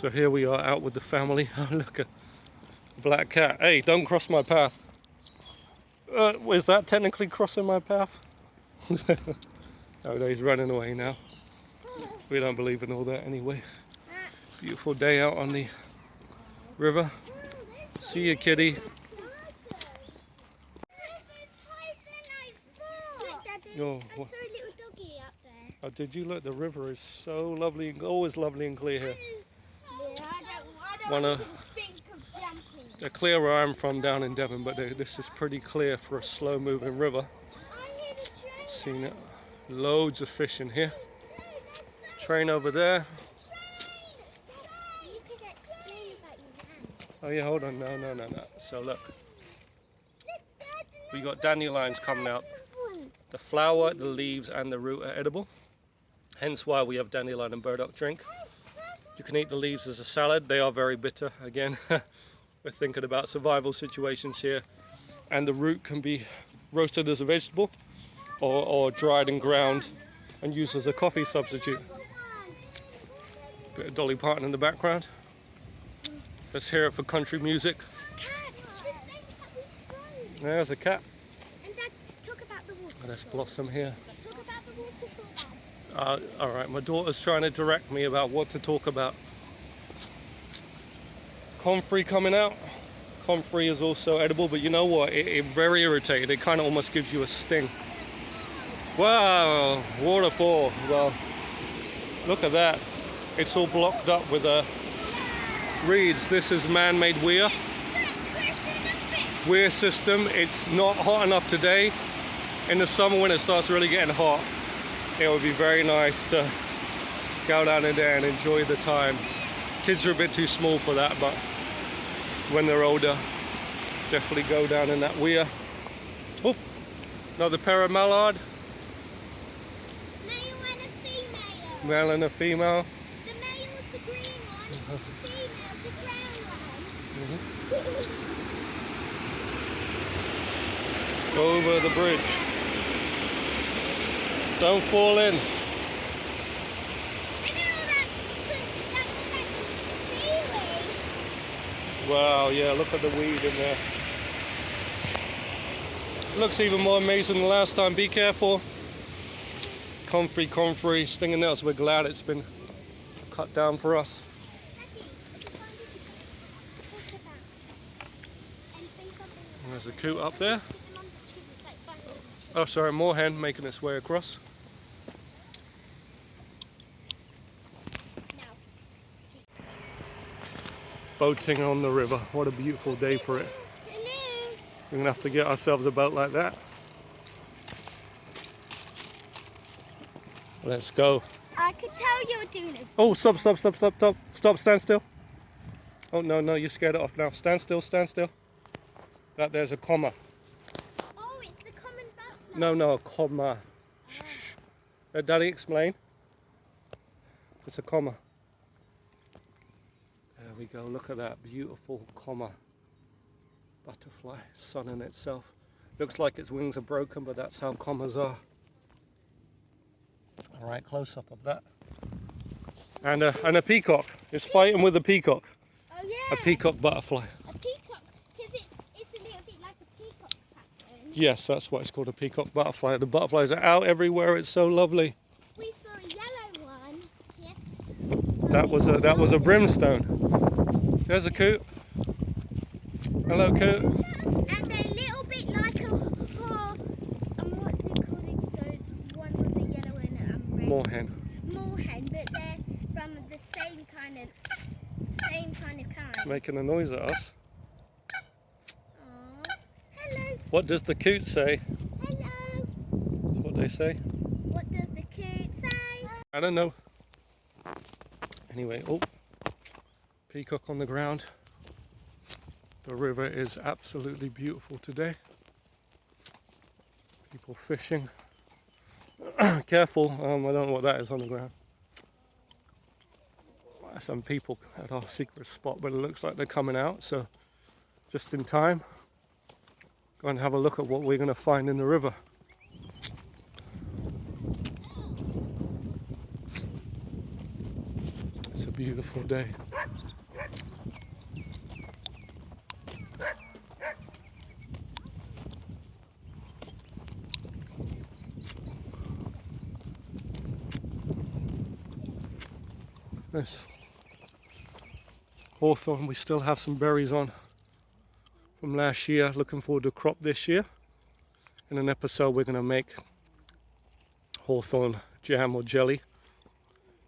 So here we are out with the family. Oh, look, a black cat. Hey, don't cross my path. Is that technically crossing my path? Oh no, he's running away now. We don't believe in all that anyway. Beautiful day out on the river. See you, kitty. Oh, I saw a little doggy up there. oh, did you look? The river is so lovely, always lovely and clear here. I don't think of jumping. They're clear where I'm from down in Devon, but this is pretty clear for a slow moving river. I hear the train. Seen it. Loads of fish in here. Train over there. You could explain about your hand. Oh yeah, hold on. No. So look, we got dandelions coming out. The flower, the leaves and the root are edible. Hence why we have dandelion and burdock drink. You can eat the leaves as a salad. They are very bitter. Again, we're thinking about survival situations here. And the root can be roasted as a vegetable or dried and ground and used as a coffee substitute. Bit of Dolly Parton in the background. Let's hear it for country music. There's a cat. And Dad, talk about the waterfall. There's Blossom here. Talk about the waterfall. Alright, my daughter's trying to direct me about what to talk about. Comfrey coming out. Comfrey is also edible, but you know what? It's very irritating. It kind of almost gives you a sting. Wow, waterfall. Well, look at that. It's all blocked up with reeds. This is man-made weir system. It's not hot enough today. In the summer when it starts really getting hot, it would be very nice to go down in there and enjoy the time. Kids are a bit too small for that, but when they're older, definitely go down in that weir. Oh, another pair of mallard. Male and a female. Male and a female. The male's the green one, the female's the brown one. Over the bridge. Don't fall in. Wow, yeah, look at the weed in there. Looks even more amazing than last time. Be careful. Comfrey, stinging nails. We're glad it's been cut down for us. There's a coot up there. Oh, sorry, moorhen making its way across. Boating on the river. What a beautiful day for it. We're going to have to get ourselves a boat like that. Let's go. I could tell you were doing it. Oh, stop, stand still. Oh, no, you scared it off now. Stand still. That there's a comma. Oh, it's the common butterfly. No, a comma. Shh. Let Daddy explain. It's a comma. There we go, look at that beautiful comma. Butterfly, sunning itself. Looks like its wings are broken, but that's how commas are. Alright, close up of that. And a peacock. It's fighting with a peacock. Oh yeah. A peacock butterfly. A peacock, because it's a little bit like a peacock pattern. Yes, that's why it's called a peacock butterfly. The butterflies are out everywhere, it's so lovely. We saw a yellow one. Yes. That was a brimstone. There's a coot. Hello, coot. And they're a little bit like a what's it called? Those ones with the yellow and red. Moorhen, but they're from the same kind of kind. Making a noise at us. Aww. Hello. What does the coot say? Hello. That's what they say. What does the coot say? I don't know. Anyway, oh, peacock on the ground. The river is absolutely beautiful today. People fishing. Careful, I don't know what that is on the ground. Some people at our secret spot, but it looks like they're coming out, so just in time. Go and have a look at what we're going to find in the river. It's a beautiful day. This hawthorn, we still have some berries on from last year. Looking forward to crop this year. In an episode we're going to make hawthorn jam or jelly.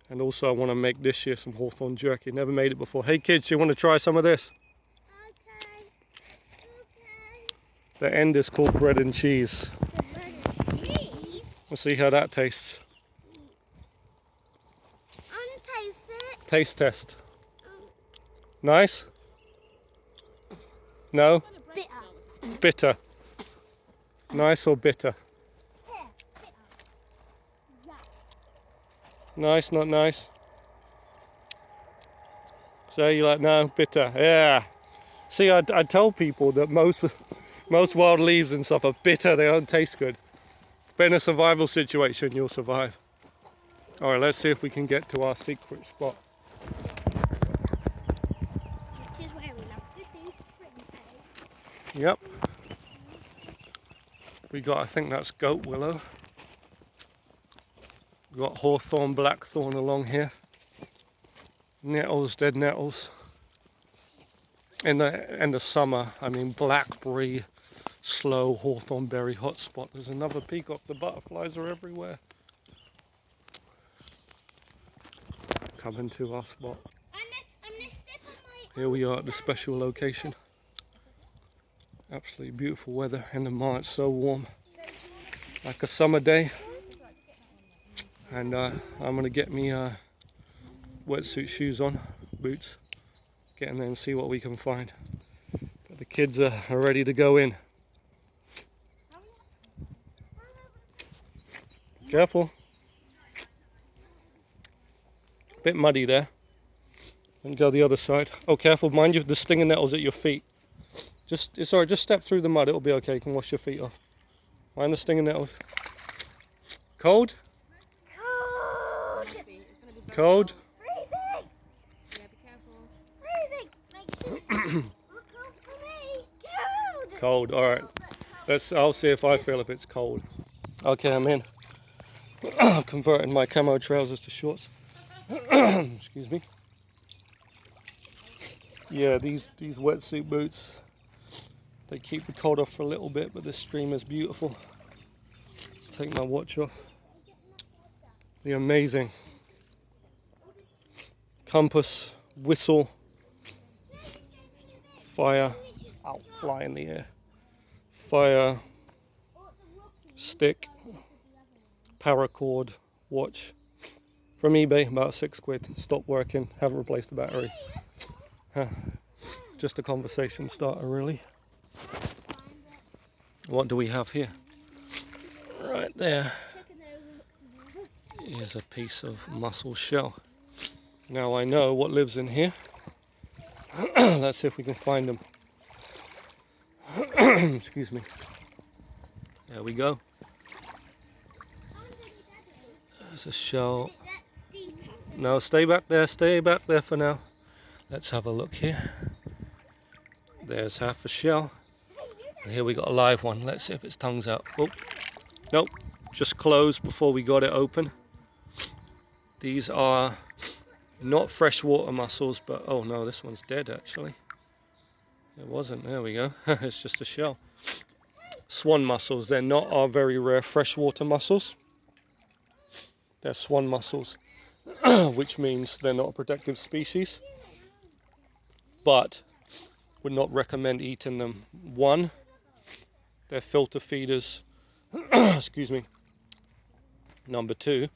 And also I want to make this year some hawthorn jerky. Never made it before. Hey kids, you want to try some of this? Okay. Okay. The end is called bread and cheese. Bread and cheese? We'll see how that tastes. Taste it. Taste test. Nice? No? Bitter. Bitter. Nice or bitter? Yeah, bitter. Yeah. Nice, not nice? So you like, no, bitter. Yeah. See, I tell people that most wild leaves and stuff are bitter. They don't taste good. But in a survival situation, you'll survive. All right, let's see if we can get to our secret spot. Which is where we love to do spring hay. Yep. We got, I think that's goat willow. We got hawthorn, blackthorn along here. Nettles, dead nettles. In the summer, I mean blackberry, sloe, hawthorn berry hotspot. There's another peacock. The butterflies are everywhere. Coming to our spot. I'm gonna step on my Here we are at the special location. Absolutely beautiful weather. In the morning it's so warm, like a summer day. And I'm gonna get me wetsuit shoes on, boots, get in there and see what we can find. But the kids are ready to go in. Careful. Bit muddy there. And go the other side. Oh, careful, mind you, the stinging nettles at your feet. It's alright, just step through the mud, it'll be okay. You can wash your feet off. Mind the stinging nettles. Cold? Cold? freezing. Yeah, be careful. Freezing. Make sure it's cold for me. Cold. Cold, alright. I'll see if I feel if it's cold. Okay, I'm in. I've converted my camo trousers to shorts. Excuse me. Yeah, these wetsuit boots, they keep the cold off for a little bit, but this stream is beautiful. Let's take my watch off. The amazing compass, whistle, fire, ow, fly in the air, fire, stick, paracord, watch. From eBay, about £6. Stopped working, haven't replaced the battery. Just a conversation starter, really. What do we have here? Right there is a piece of mussel shell. Now I know what lives in here. Let's see if we can find them. Excuse me. There we go. There's a shell. No, stay back there for now. Let's have a look here. There's half a shell. And here we got a live one. Let's see if its tongue's out. Oh, nope, just closed before we got it open. These are not freshwater mussels, but oh no, this one's dead actually. It wasn't, there we go. It's just a shell. Swan mussels, they're not our very rare freshwater mussels. They're swan mussels. Which means they're not a protective species, but would not recommend eating them. One, they're filter feeders. Excuse me. Number two,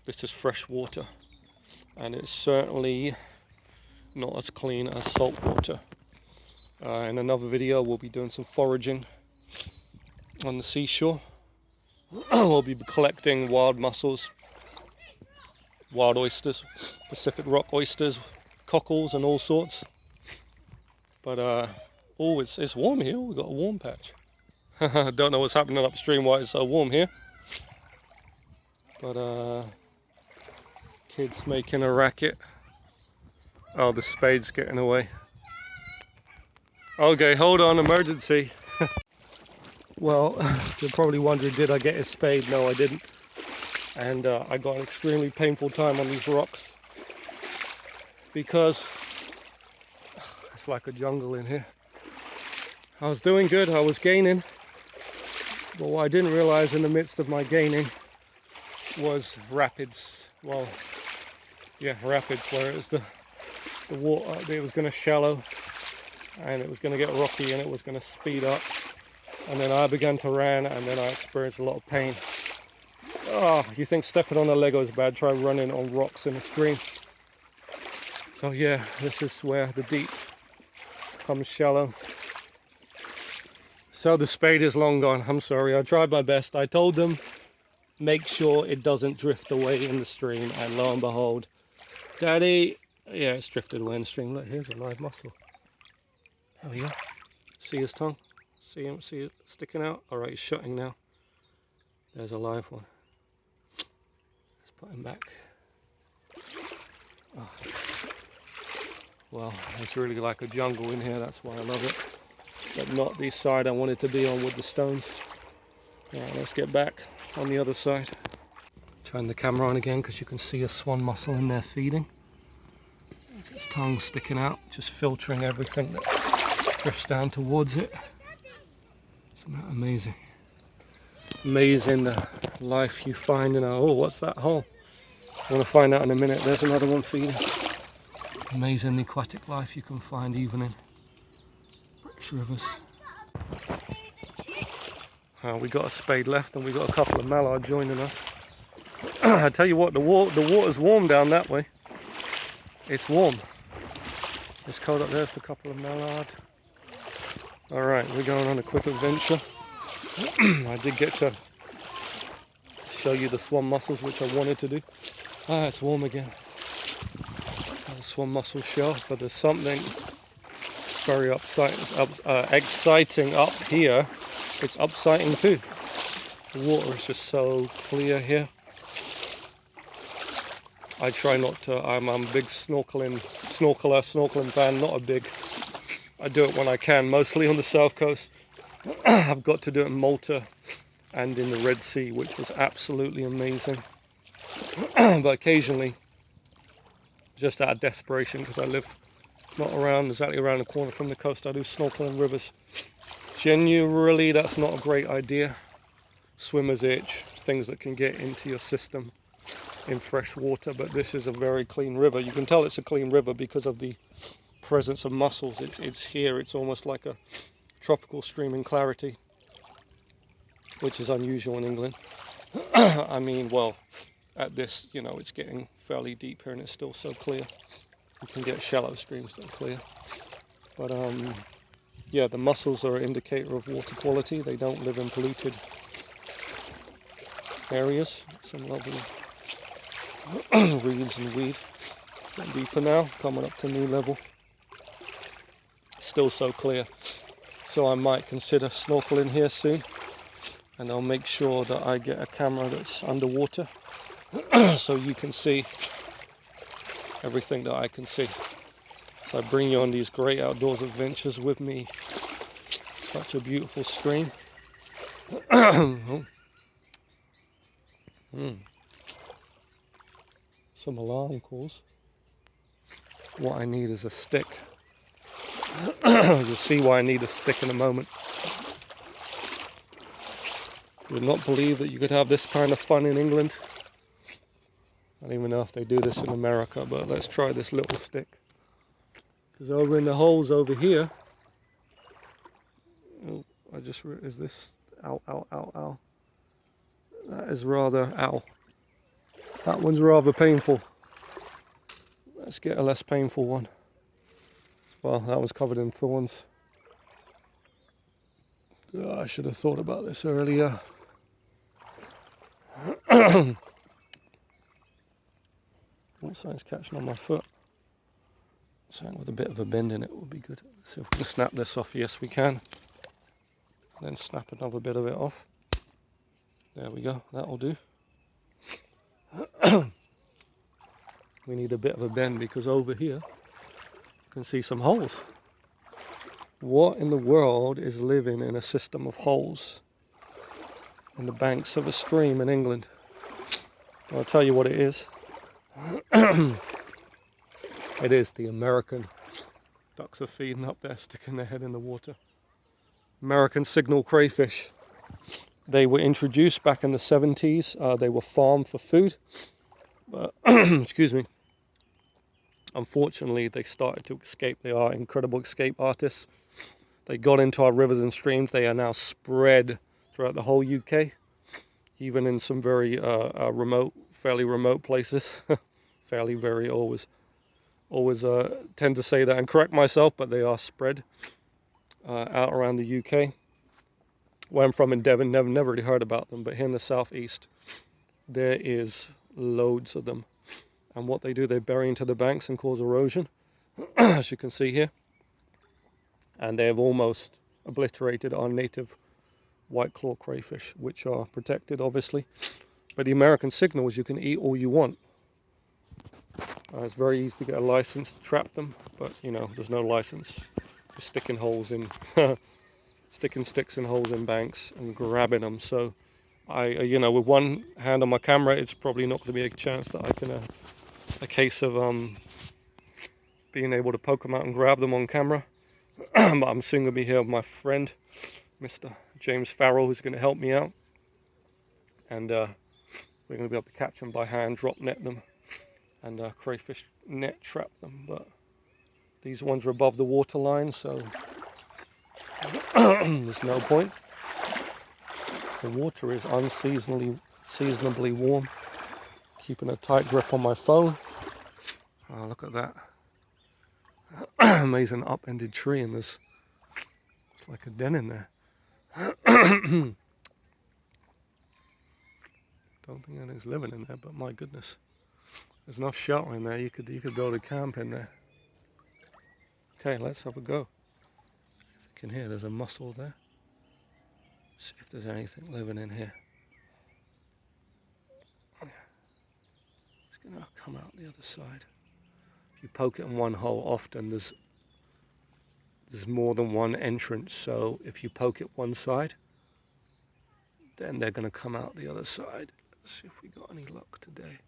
this is fresh water, and it's certainly not as clean as salt water. In another video, we'll be doing some foraging on the seashore. We'll be collecting wild mussels, wild oysters, Pacific rock oysters, cockles and all sorts. But oh, it's warm here. We've got a warm patch. Don't know what's happening upstream, why it's so warm here. But kids making a racket. Oh, the spade's getting away. Okay, hold on, emergency. Well, you're probably wondering, did I get a spade? No, I didn't. And I got an extremely painful time on these rocks. because it's like a jungle in here. I was doing good, I was gaining, but what I didn't realize in the midst of my gaining was rapids. Well, yeah, rapids, where it was the water, it was going to shallow and it was going to get rocky and it was going to speed up, and then I began to run and then I experienced a lot of pain. Oh, you think stepping on a Lego is bad, try running on rocks in a stream. So yeah, this is where the deep comes shallow. So the spade is long gone. I'm sorry, I tried my best. I told them make sure it doesn't drift away in the stream, and lo and behold, Daddy, yeah, it's drifted away in the stream. Look, here's a live mussel. There we go. See his tongue? See him? See it sticking out? Alright, he's shutting now. There's a live one. Let's put him back. Oh. Well, it's really like a jungle in here, that's why I love it. But not the side I wanted to be on with the stones. Alright, let's get back on the other side. Turn the camera on again because you can see a swan mussel in there feeding. There's its tongue sticking out, just filtering everything that drifts down towards it. Isn't that amazing? Amazing the life you find in a... Oh, what's that hole? I want to find out in a minute. There's another one feeding. Amazing the aquatic life you can find even in British rivers. We got a spade left and we got a couple of mallard joining us. I tell you what, the water's warm down that way. It's warm. It's cold up there for a couple of mallard. Alright, we're going on a quick adventure. I did get to show you the swan mussels, which I wanted to do. Ah, it's warm again. The swan mussel shell, but there's something very exciting up here. It's upsighting too. The water is just so clear here. I try not to, I'm a big snorkeling fan, not a big, I do it when I can, mostly on the south coast. I've got to do it in Malta and in the Red Sea, which was absolutely amazing. But occasionally, just out of desperation, because I live not exactly around the corner from the coast, I do snorkeling rivers. Generally, that's not a great idea. Swimmer's itch, things that can get into your system in fresh water, but this is a very clean river. You can tell it's a clean river because of the presence of mussels. It's here, it's almost like a tropical streaming clarity, which is unusual in England. I mean, well, at this, you know, it's getting fairly deep here and it's still so clear. You can get shallow streams that are clear. But yeah, the mussels are an indicator of water quality. They don't live in polluted areas. Some lovely reeds and weed. Getting deeper now, coming up to knee level. Still so clear. So I might consider snorkeling here soon. And I'll make sure that I get a camera that's underwater so you can see everything that I can see. So I bring you on these great outdoors adventures with me. Such a beautiful stream. Some alarm calls. What I need is a stick. You'll see why I need a stick in a moment. You would not believe that you could have this kind of fun in England. I don't even know if they do this in America, but let's try this little stick. Because over in the holes over here, oh, is this, ow. That is rather, ow. That one's rather painful. Let's get a less painful one. Well, that was covered in thorns. Oh, I should have thought about this earlier. Oh, something's catching on my foot. Something with a bit of a bend in it would be good. Let's see if we can snap this off. Yes, we can. Then snap another bit of it off. There we go. That'll do. We need a bit of a bend because over here you can see some holes. What in the world is living in a system of holes in the banks of a stream in England? I'll tell you what it is. It is the American. Ducks are feeding up there, sticking their head in the water. American signal crayfish. They were introduced back in the 70s. They were farmed for food. Excuse me. Unfortunately, they started to escape. They are incredible escape artists. They got into our rivers and streams. They are now spread throughout the whole UK, even in some very fairly remote places. Very always tend to say that and correct myself, but they are spread out around the UK. Where I'm from in Devon, never really heard about them, but here in the southeast, there is loads of them. And what they do, they bury into the banks and cause erosion, as you can see here. And they have almost obliterated our native white claw crayfish, which are protected, obviously. But the American signals, you can eat all you want. It's very easy to get a license to trap them, but you know, there's no license for sticking sticks in holes in banks and grabbing them. So with one hand on my camera, it's probably not going to be a chance that I can a case of being able to poke them out and grab them on camera. But I'm soon going to be here with my friend, Mr. James Farrell, who's going to help me out. And we're going to be able to catch them by hand, drop net them, and crayfish net trap them. But these ones are above the water line, so there's no point. The water is unseasonably warm. Keeping a tight grip on my phone. Oh, look at that. Amazing upended tree, and it's like a den in there. Don't think anything's living in there, but my goodness. There's enough shelter in there, you could build a camp in there. Okay, let's have a go. I can hear there's a mussel there. See if there's anything living in here. It's gonna come out the other side. If you poke it in one hole, often there's more than one entrance, so if you poke it one side, then they're gonna come out the other side. Let's see if we got any luck today.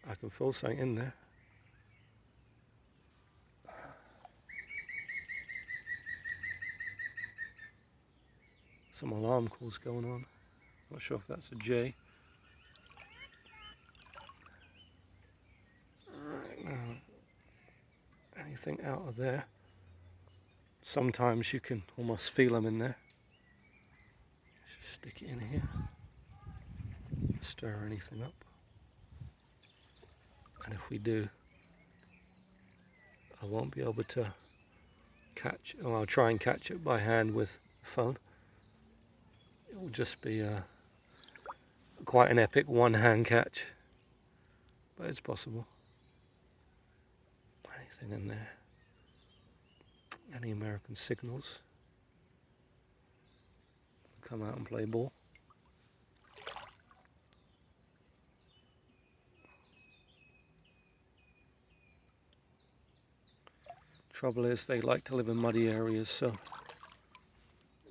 I can feel something in there. Some alarm calls going on. Not sure if that's a jay. Alright, now, anything out of there? Sometimes you can almost feel them in there. Just stick it in here. Stir anything up. And if we do, I won't be able to catch, or I'll try and catch it by hand with the phone. It will just be quite an epic one-hand catch, but it's possible. Anything in there? Any American signals? Come out and play ball. Trouble is, they like to live in muddy areas, so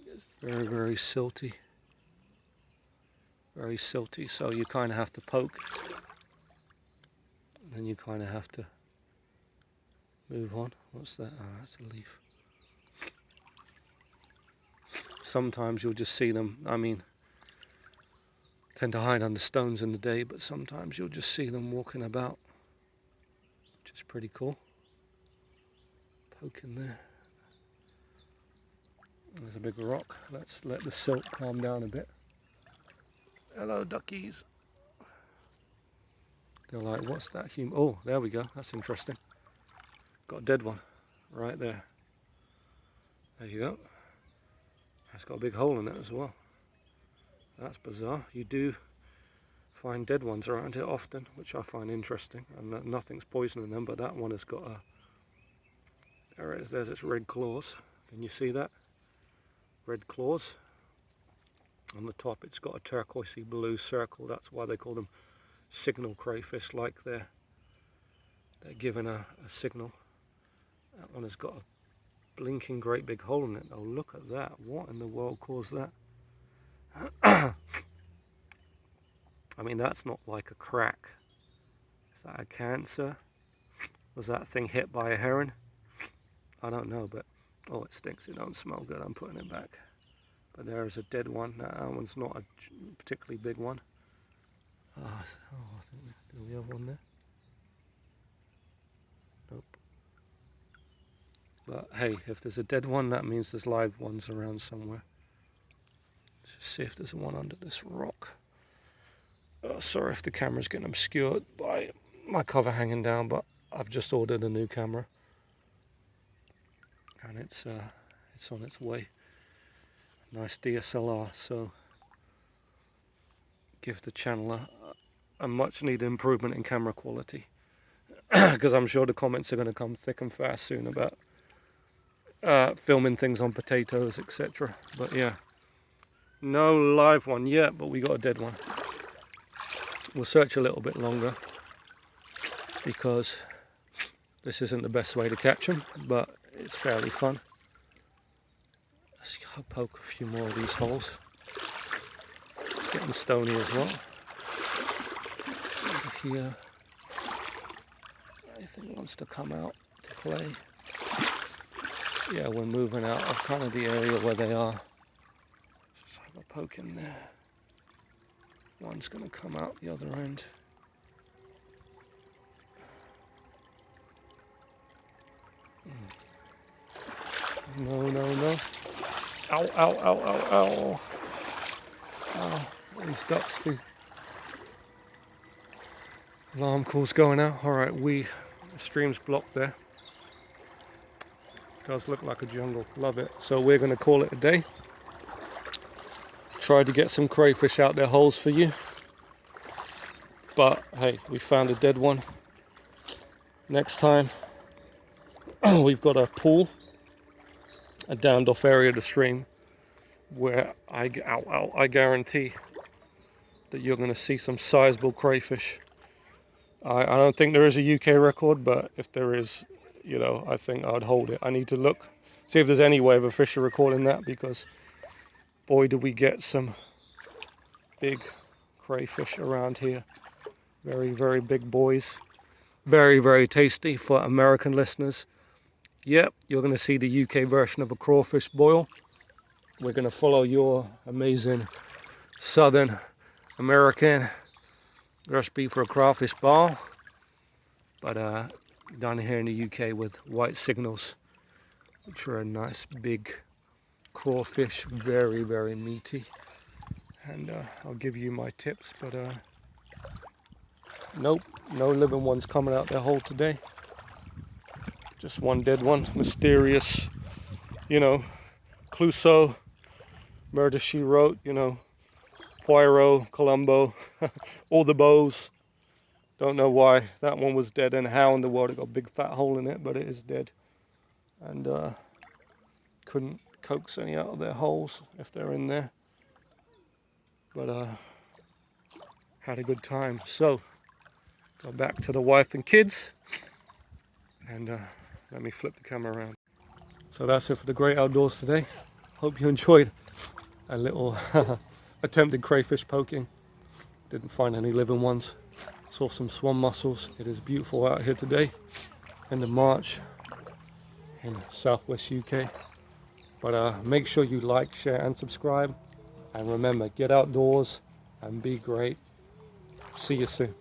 it's very silty. Very silty, so you kind of have to poke, and then you kind of have to move on. What's that? Oh, that's a leaf. Sometimes you'll just see them, tend to hide under stones in the day, but sometimes you'll just see them walking about, which is pretty cool. Poke in there. There's a big rock. Let's let the silt calm down a bit. Hello, duckies. They're like, what's that? Oh, there we go. That's interesting. Got a dead one right there. There you go. It's got a big hole in it as well. That's bizarre. You do find dead ones around here often, which I find interesting. And nothing's poisoning them, but that one has got a... There it is. There's its red claws. Can you see that? Red claws. On the top it's got a turquoisey blue circle. That's why they call them signal crayfish, like they're giving a signal. That one has got a blinking great big hole in it. Oh, look at that. What in the world caused that? That's not like a crack. Is that a cancer? Was that thing hit by a heron? I don't know, but oh, it stinks. It don't smell good. I'm putting it back. But there's a dead one. That one's not a particularly big one. Oh, I think do we have one there? Nope. But hey, if there's a dead one, that means there's live ones around somewhere. Let's just see if there's one under this rock. Oh, sorry if the camera's getting obscured by my cover hanging down, but I've just ordered a new camera, and it's on its way. Nice DSLR, so give the channel a much needed improvement in camera quality, because I'm sure the comments are going to come thick and fast soon about filming things on potatoes, etc. But yeah, no live one yet, but we got a dead one. We'll search a little bit longer because this isn't the best way to catch them, but it's fairly fun. Let's poke a few more of these holes. It's getting stony as well. Over here, anything wants to come out to play. Yeah, we're moving out of kind of the area where they are. Just have a poke in there. One's going to come out the other end. No, no, no. Ow, ow, ow, ow, ow. Oh, these ducks do. Alarm call's going out. Alright, the stream's blocked there. Does look like a jungle. Love it. So we're going to call it a day. Tried to get some crayfish out their holes for you. But hey, we found a dead one. Next time, we've got a pool, a downed off area of the stream, where I guarantee that you're going to see some sizable crayfish. I don't think there is a UK record, but if there is, you know, I think I'd hold it. I need to look, see if there's any way of officially recording that, because boy, do we get some big crayfish around here. Very, very big boys. Very, very tasty for American listeners. Yep, you're going to see the UK version of a crawfish boil. We're going to follow your amazing Southern American recipe for a crawfish ball. But down here in the UK with white signals, which are a nice big crawfish, very, very meaty. And I'll give you my tips, but nope, no living ones coming out their hole today. Just one dead one. Mysterious, you know, Clouseau, Murder She Wrote, you know, Poirot, Columbo, all the bows. Don't know why that one was dead and how in the world it got a big fat hole in it, but it is dead. And couldn't coax any out of their holes if they're in there. But had a good time. So, go back to the wife and kids. And let me flip the camera around. So that's it for the great outdoors today. Hope you enjoyed a little attempted crayfish poking. Didn't find any living ones. Saw some swan mussels. It is beautiful out here today, end of March in southwest UK. But make sure you like, share and subscribe. And remember, get outdoors and be great. See you soon.